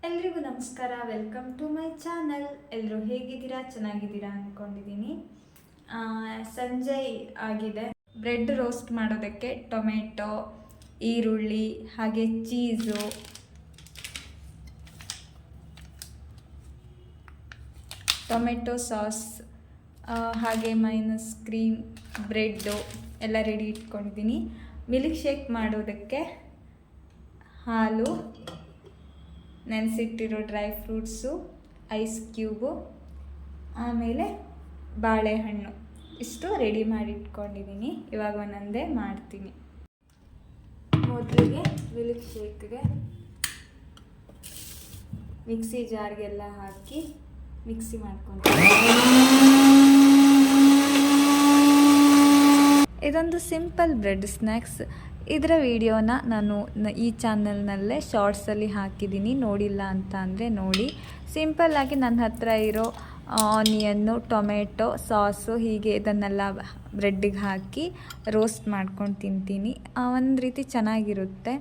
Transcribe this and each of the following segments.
ಎಲ್ರಿಗೂ ನಮಸ್ಕಾರ, welcome to my channel. ಎಲ್ಲರೂ ಹೇಗಿದ್ದೀರಾ? ಚೆನ್ನಾಗಿದ್ದೀರಾ ಅಂದ್ಕೊಂಡಿದ್ದೀನಿ. ಸಂಜೆ ಆಗಿದೆ. ಬ್ರೆಡ್ ರೋಸ್ಟ್ ಮಾಡೋದಕ್ಕೆ ಟೊಮೆಟೊ, ಈರುಳ್ಳಿ ಹಾಗೆ ಚೀಸು, ಟೊಮೆಟೊ ಸಾಸ್ ಹಾಗೆ ಮೈನಸ್ ಕ್ರೀಮ್, ಬ್ರೆಡ್ಡು ಎಲ್ಲ ರೆಡಿ ಇಟ್ಕೊಂಡಿದ್ದೀನಿ. ಮಿಲ್ಕ್ ಶೇಕ್ ಮಾಡೋದಕ್ಕೆ ಹಾಲು, ನೆನೆಸಿಟ್ಟಿರೋ ಡ್ರೈ ಫ್ರೂಟ್ಸು, ಐಸ್ ಕ್ಯೂಬು, ಆಮೇಲೆ ಬಾಳೆಹಣ್ಣು ಇಷ್ಟು ರೆಡಿ ಮಾಡಿ ಇಟ್ಕೊಂಡಿದ್ದೀನಿ. ಇವಾಗ ಒಂದೊಂದೇ ಮಾಡ್ತೀನಿ. ಮೊದಲಿಗೆ ಮಿಲ್ಕ್ ಶೇಕ್ಗೆ ಮಿಕ್ಸಿ ಜಾರ್ಗೆಲ್ಲ ಹಾಕಿ ಮಿಕ್ಸಿ ಮಾಡ್ಕೊತೀನಿ. ಇದೊಂದು ಸಿಂಪಲ್ ಬ್ರೆಡ್ ಸ್ನ್ಯಾಕ್ಸ್. ಇದರ ವಿಡಿಯೋನ ನಾನು ಈ ಚಾನಲ್ನಲ್ಲೇ ಶಾರ್ಟ್ಸಲ್ಲಿ ಹಾಕಿದ್ದೀನಿ. ನೋಡಿಲ್ಲ ಅಂತ ಅಂದರೆ ನೋಡಿ. ಸಿಂಪಲ್ಲಾಗಿ ನನ್ನ ಹತ್ರ ಇರೋ ಆನಿಯನ್ನು, ಟೊಮೆಟೊ ಸಾಸು ಹೀಗೆ ಇದನ್ನೆಲ್ಲ ಬ್ರೆಡ್ಡಿಗೆ ಹಾಕಿ ರೋಸ್ಟ್ ಮಾಡ್ಕೊಂಡು ತಿಂತೀನಿ. ಒಂದು ರೀತಿ ಚೆನ್ನಾಗಿರುತ್ತೆ.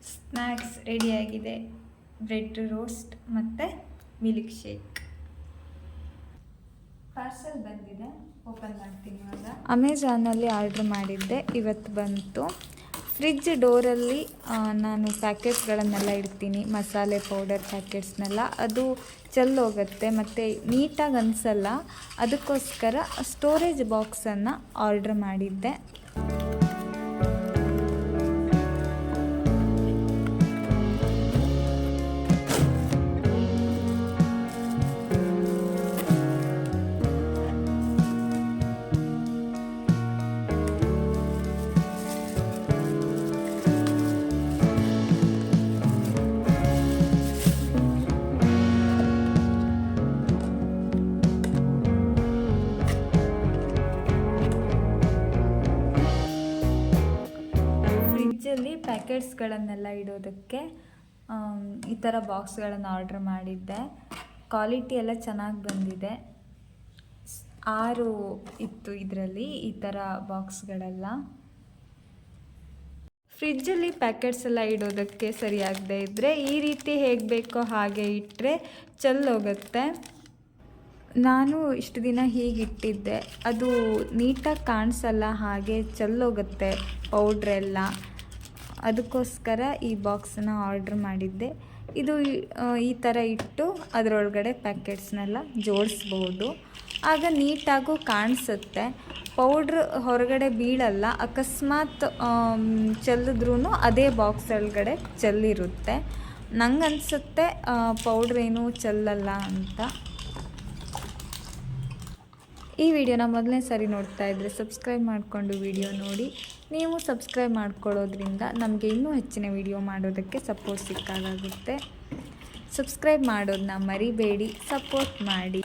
ಸ್ನ್ಯಾಕ್ಸ್ ರೆಡಿಯಾಗಿದೆ. ಬ್ರೆಡ್ ರೋಸ್ಟ್ ಮತ್ತು ಮಿಲ್ಕ್ ಶೇಕ್. ಪಾರ್ಸಲ್ ಬಂದಿದೆ, ಓಪನ್ ಮಾಡ್ತೀನಿ ಇವಾಗ. ಅಮೆಝಾನಲ್ಲಿ ಆರ್ಡ್ರ್ ಮಾಡಿದ್ದೆ, ಇವತ್ತು ಬಂತು. ಫ್ರಿಡ್ಜ್ ಡೋರಲ್ಲಿ ನಾನು ಪ್ಯಾಕೆಟ್ಸ್ಗಳನ್ನೆಲ್ಲ ಇಡ್ತೀನಿ, ಮಸಾಲೆ ಪೌಡರ್ ಪ್ಯಾಕೆಟ್ಸ್ನೆಲ್ಲ. ಅದು ಚೆಲ್ಲೋಗುತ್ತೆ ಮತ್ತು ನೀಟಾಗಿ ಅನಿಸಲ್ಲ. ಅದಕ್ಕೋಸ್ಕರ ಸ್ಟೋರೇಜ್ ಬಾಕ್ಸನ್ನು ಆರ್ಡ್ರ್ ಮಾಡಿದ್ದೆ. ಫ್ರಿಡ್ಜಲ್ಲಿ ಪ್ಯಾಕೆಟ್ಸ್ಗಳನ್ನೆಲ್ಲ ಇಡೋದಕ್ಕೆ ಈ ಥರ ಬಾಕ್ಸ್ಗಳನ್ನು ಆರ್ಡ್ರ್ ಮಾಡಿದ್ದೆ. ಕ್ವಾಲಿಟಿ ಎಲ್ಲ ಚೆನ್ನಾಗಿ ಬಂದಿದೆ. 6 ಇತ್ತು ಇದರಲ್ಲಿ ಈ ಥರ ಬಾಕ್ಸ್ಗಳೆಲ್ಲ. ಫ್ರಿಡ್ಜಲ್ಲಿ ಪ್ಯಾಕೆಟ್ಸ್ ಎಲ್ಲ ಇಡೋದಕ್ಕೆ ಸರಿಯಾಗದೇ ಇದ್ದರೆ ಈ ರೀತಿ ಹೇಗೆ ಬೇಕೋ ಹಾಗೆ ಇಟ್ಟರೆ ಚೆಲ್ಲೋಗುತ್ತೆ. ನಾನು ಇಷ್ಟು ದಿನ ಹೀಗಿಟ್ಟಿದ್ದೆ, ಅದು ನೀಟಾಗಿ ಕಾಣಿಸಲ್ಲ, ಹಾಗೆ ಚೆಲ್ಲೋಗುತ್ತೆ ಪೌಡ್ರೆಲ್ಲ. ಅದಕ್ಕೋಸ್ಕರ ಈ ಬಾಕ್ಸನ್ನ ಆರ್ಡ್ರ್ ಮಾಡಿದ್ದೆ. ಇದು ಈ ಥರ ಇಟ್ಟು ಅದರೊಳಗಡೆ ಪ್ಯಾಕೆಟ್ಸ್ನೆಲ್ಲ ಜೋಡಿಸ್ಬೋದು. ಆಗ ನೀಟಾಗೂ ಕಾಣಿಸುತ್ತೆ. ಪೌಡ್ರ್ ಹೊರಗಡೆ ಬೀಳಲ್ಲ. ಅಕಸ್ಮಾತ್ ಚೆಲ್ಲಿದ್ರೂ ಅದೇ ಬಾಕ್ಸ್ ಒಳಗಡೆ ಚೆಲ್ಲಿರುತ್ತೆ. ನಂಗನ್ಸುತ್ತೆ ಪೌಡ್ರೇನೂ ಚೆಲ್ಲಲ್ಲ ಅಂತ. ಈ ವಿಡಿಯೋನ ಮೊದಲನೇ ಸಾರಿ ನೋಡ್ತಾ ಇದ್ದರೆ ಸಬ್ಸ್ಕ್ರೈಬ್ ಮಾಡಿಕೊಂಡು ವಿಡಿಯೋ ನೋಡಿ. ನೀವು ಸಬ್ಸ್ಕ್ರೈಬ್ ಮಾಡ್ಕೊಳ್ಳೋದ್ರಿಂದ ನಮಗೆ ಇನ್ನೂ ಹೆಚ್ಚಿನ ವಿಡಿಯೋ ಮಾಡೋದಕ್ಕೆ ಸಪೋರ್ಟ್ ಸಿಕ್ಕಾಗುತ್ತೆ. ಸಬ್ಸ್ಕ್ರೈಬ್ ಮಾಡೋದನ್ನ ಮರಿಬೇಡಿ, ಸಪೋರ್ಟ್ ಮಾಡಿ.